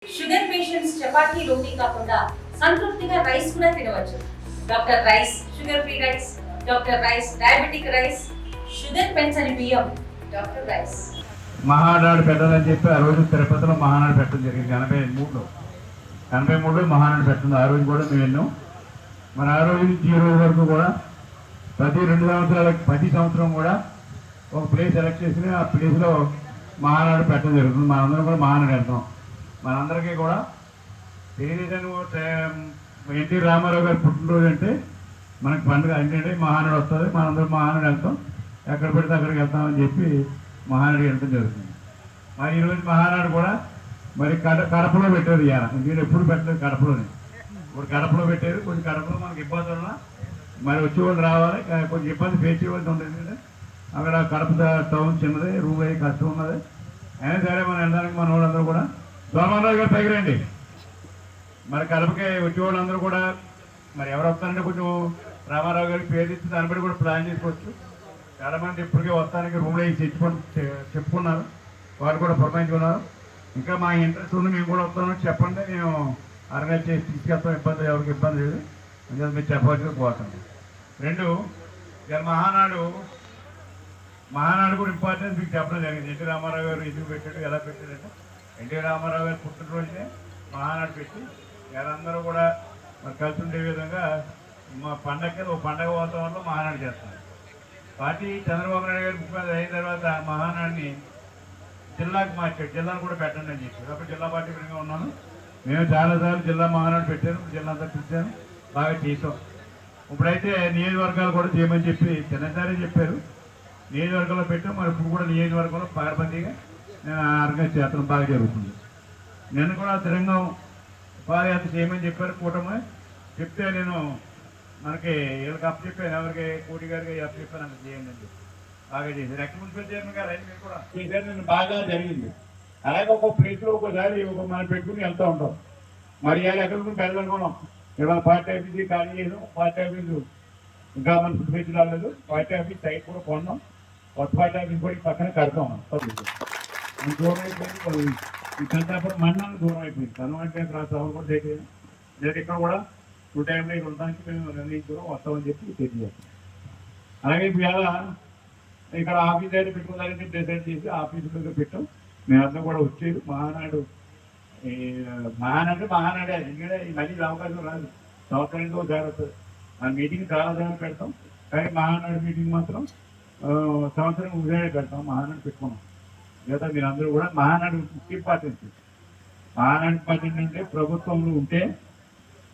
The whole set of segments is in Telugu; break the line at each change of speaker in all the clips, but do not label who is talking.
షుగర్ పేషెంట్స్ చపాతీ రోటీ కాకుండా సంతృప్తిగా రైస్ కూడా తినవచ్చు. Doctor rice, sugar free rice, doctor rice, diabetic rice, sugar పెంచని బియ్యం, డాక్టర్ రైస్.
మహానాడు పెట్టాలని చెప్పి ఆ రోజు తిరుపతిలో మహానాడు పెట్టడం జరిగింది. 83లో మహానాడు పెట్టింది. ఆ రోజు కూడా మేము ఎన్నో మరి ఆ రోజు నుంచి ఈ రోజు వరకు కూడా ప్రతి 2 సంవత్సరాలకు 10 సంవత్సరం కూడా ఒక ప్లేస్ సెలెక్ట్ చేసి ఆ ప్లేస్లో మహానాడు పెట్టడం జరుగుతుంది. మనందరం కూడా మహానాడు వెళ్తాం. మనందరికీ కూడా ఎన్టీ రామారావు గారి పుట్టినరోజు అంటే మనకు పండుగ ఏంటంటే మహానాడు వస్తుంది. మనందరం మహానాడు వెళ్తాం. ఎక్కడ పెడితే అక్కడికి వెళ్తామని చెప్పి మహానాడు వెళ్ళడం జరుగుతుంది. మరి ఈరోజు మహానాడు కూడా మరి కడపలో పెట్టారు. ఇవాళ నేను ఎప్పుడు పెట్టలేదు కడపలోనే. ఇప్పుడు కడపలో పెట్టారు. కొంచెం కడపలో మనకి ఇబ్బంది ఉన్నా మరి వచ్చేవాళ్ళు రావాలి. కొంచెం ఇబ్బంది ఫేస్ చేయవలసి ఉంటుంది. అక్కడ కడప టౌన్ చిన్నది, రూమ్ అయ్యి కష్టం ఉన్నది. అయినా సరే మనం వెళ్ళడానికి మన వాళ్ళందరూ కూడా సోమరావు గారు పైకి రండి. మరి కడపకి వచ్చేవాళ్ళందరూ కూడా మరి ఎవరు వస్తారంటే కొంచెం రామారావు గారికి పేరు ఇచ్చి దాన్ని బట్టి కూడా ప్లాన్ చేసుకోవచ్చు. చాలా మంది ఇప్పటికే వస్తానికి రూమ్లో చెప్పుకున్నారు. వారు కూడా పురమాయించుకున్నారు. ఇంకా మా ఇంట్రెస్ట్ ఉంది, మేము కూడా వస్తామని చెప్పండి. మేము ఆర్గనైజ్ చేసి తీసుకెళ్తాం. ఇబ్బంది ఎవరికి ఇబ్బంది లేదు. అందుకని మీరు చెప్పవలసిన పోతాం. 2 మహానాడు కూడా ఇంపార్టెన్స్ మీకు చెప్పడం జరిగింది. ఎన్టీ రామారావు గారు ఎందుకు పెట్టాడు, ఎలా పెట్టాడంటే ఎన్టీ రామారావు గారు పుట్టినరోజునే మహానాడు పెట్టి వీళ్ళందరూ కూడా మరి కలిసి ఉండే విధంగా మా పండగ పండగ వాతావరణంలో మహానాడు చేస్తారు. పార్టీ చంద్రబాబు నాయుడు గారు ముఖ్యమంత్రి అయిన తర్వాత మహానాడిని జిల్లాకు మార్చాడు. జిల్లాను కూడా పెట్టండి అని చెప్పి అప్పుడు జిల్లా పార్టీ పరంగా ఉన్నాను. మేము చాలాసార్లు జిల్లా మహానాడు పెట్టాను. జిల్లా అంతా పిలిచాను, బాగా చేసాం. ఇప్పుడైతే నియోజకవర్గాలు కూడా చేయమని చెప్పి చిన్నసారి చెప్పారు. నియోజకవర్గంలో పెట్టాం. మరి ఇప్పుడు కూడా నియోజకవర్గంలో పగడబందీగా ఆర్గనైజ్ చేస్తాం. బాగా జరుగుతుంది. నేను కూడా తిరంగం పాదయాత్ర చేయమని చెప్పారు. కూటమి చెప్తే నేను మనకి వీళ్ళకి అప్పు చెప్పాను. ఎవరికి కోటి గారికి అప్పు చెప్పాను అంత చేయండి అని చెప్పి బాగా చేశారు. ఎక్కడ మున్సిపల్ చైర్మన్ గారు అయితే మీరు కూడా చేశారు. నేను బాగా జరిగింది. అలాగే ఒక్కొక్క ప్లేస్లో ఒక్కోసారి మనం పెట్టుకుని వెళ్తూ ఉంటాం. మరి ఇవాళ ఎక్కడికి వెళ్ళాలనుకున్నాం. ఇవాళ పార్టీ ఆఫీస్ ఖాళీ చేసాం. పార్టీ ఆఫీసు ఇంకా మన ఫుడ్ రాలేదు. పార్టీ ఆఫీస్ సైట్ కూడా కొన్నాం. కొత్త పార్టీ ఆఫీస్ కూడా పక్కన కడతాం. దూరం అయిపోయింది. ఈ కంటాపురం మండలం దూరం అయిపోయింది. కనుమంటే రాష్ట్రాలు కూడా చేయలేదు. లేదు ఇక్కడ కూడా 2 టైంలో ఇక్కడ ఉండడానికి మేము నిర్ణయించుకున్నాం. వస్తామని చెప్పి తెలియజేస్తాం. అలాగే ఇవాళ ఇక్కడ ఆఫీస్ అయితే పెట్టుకోవాలని డిసైడ్ చేసి ఆఫీస్ దగ్గర పెట్టాం. మేమంతా కూడా వచ్చేది మహానాడే ఎందుకంటే ఈ మళ్ళీ అవకాశం రాదు. సంవత్సరానికి ఒకసారి వస్తుంది. ఆ మీటింగ్ చాలా సార్లు పెడతాం. కానీ మహానాడు మీటింగ్ మాత్రం సంవత్సరం ఒకసారి పెడతాం. మహానాడు పెట్టుకున్నాం. లేదా మీరందరూ కూడా మహానాడు ఇంపార్టెన్స్. మహానాడు ఇంపార్టెంట్ అంటే ప్రభుత్వంలో ఉంటే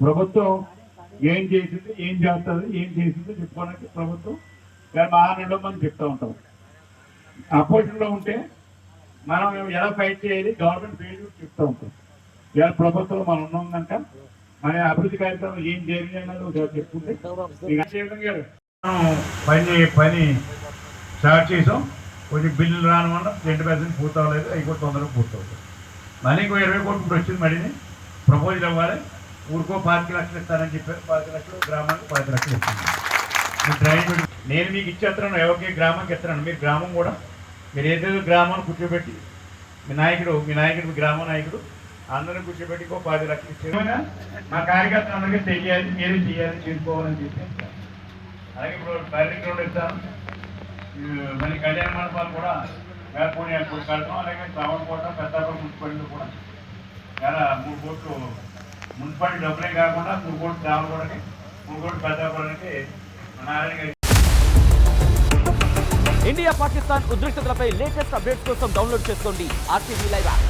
ప్రభుత్వం ఏం చేసింది, ఏం చేస్తుంది, ఏం చేసిందో చెప్పుకోవడానికి ప్రభుత్వం మహానాడులో మనం చెప్తూ ఉంటాం. అపోజిషన్లో ఉంటే మనం ఎలా ఫైట్ చేయాలి, గవర్నమెంట్ ఫెయిల్యూర్ చెప్తూ ఉంటాం. ఇలా ప్రభుత్వంలో మనం ఉన్నాం కనుక మన అభివృద్ధి కార్యక్రమం ఏం జరిగిందన్నది ఒకసారి చెప్పుకుంటే పని స్టార్ట్ చేసాం. కొంచెం బిల్లులు రాని వల్ల 2% పూర్తవలేదు. అవి కూడా తొందరగా పూర్తవుతాయి. మళ్ళీ ఇంకో 20 కోట్లు వచ్చింది. మళ్ళీ ప్రపోజల్ ఇవ్వాలి. ఊరికో 5 లక్షలు ఇస్తానని చెప్పారు. 5 లక్షలు గ్రామానికి 10 లక్షలు ఇస్తున్నాను. డ్రైనేజ్ నేను మీకు ఇచ్చేస్తున్నాను. ఎవరికి గ్రామానికి ఇస్తున్నాను. మీరు గ్రామం కూడా మీరు ఏదేదో గ్రామాన్ని కూర్చోబెట్టి మీ నాయకుడు గ్రామ నాయకుడు అందరిని కూర్చోబెట్టి ఇంకో 10 లక్షలు ఇచ్చేమైనా మా కార్యకర్తలు అందరికీ తెలియాలి, మీరే చేయాలి, చేసుకోవాలని చెప్పి. అలాగే ఇప్పుడు బైరింగ్ గ్రౌండ్ ఇస్తాను. మళ్ళీ కళ్యాణ మండపాలు కూడా వేపూడి కడతాం. అలాగే శ్రావణకోట, పెద్దాపురం మున్సిపాలిటీలో కూడా 3 కోట్లు మున్సిపాలిటీ డబ్బులే కాకుండా 3 కోట్లు శ్రావణకోటకి, 3 కోట్లు పెద్దాపురానికి నారాయణ.
ఇండియా పాకిస్తాన్ ఉద్రిక్తతలపై లేటెస్ట్ అప్డేట్స్ కోసం డౌన్లోడ్ చేసుకోండి RTV లైవ్ యాప్.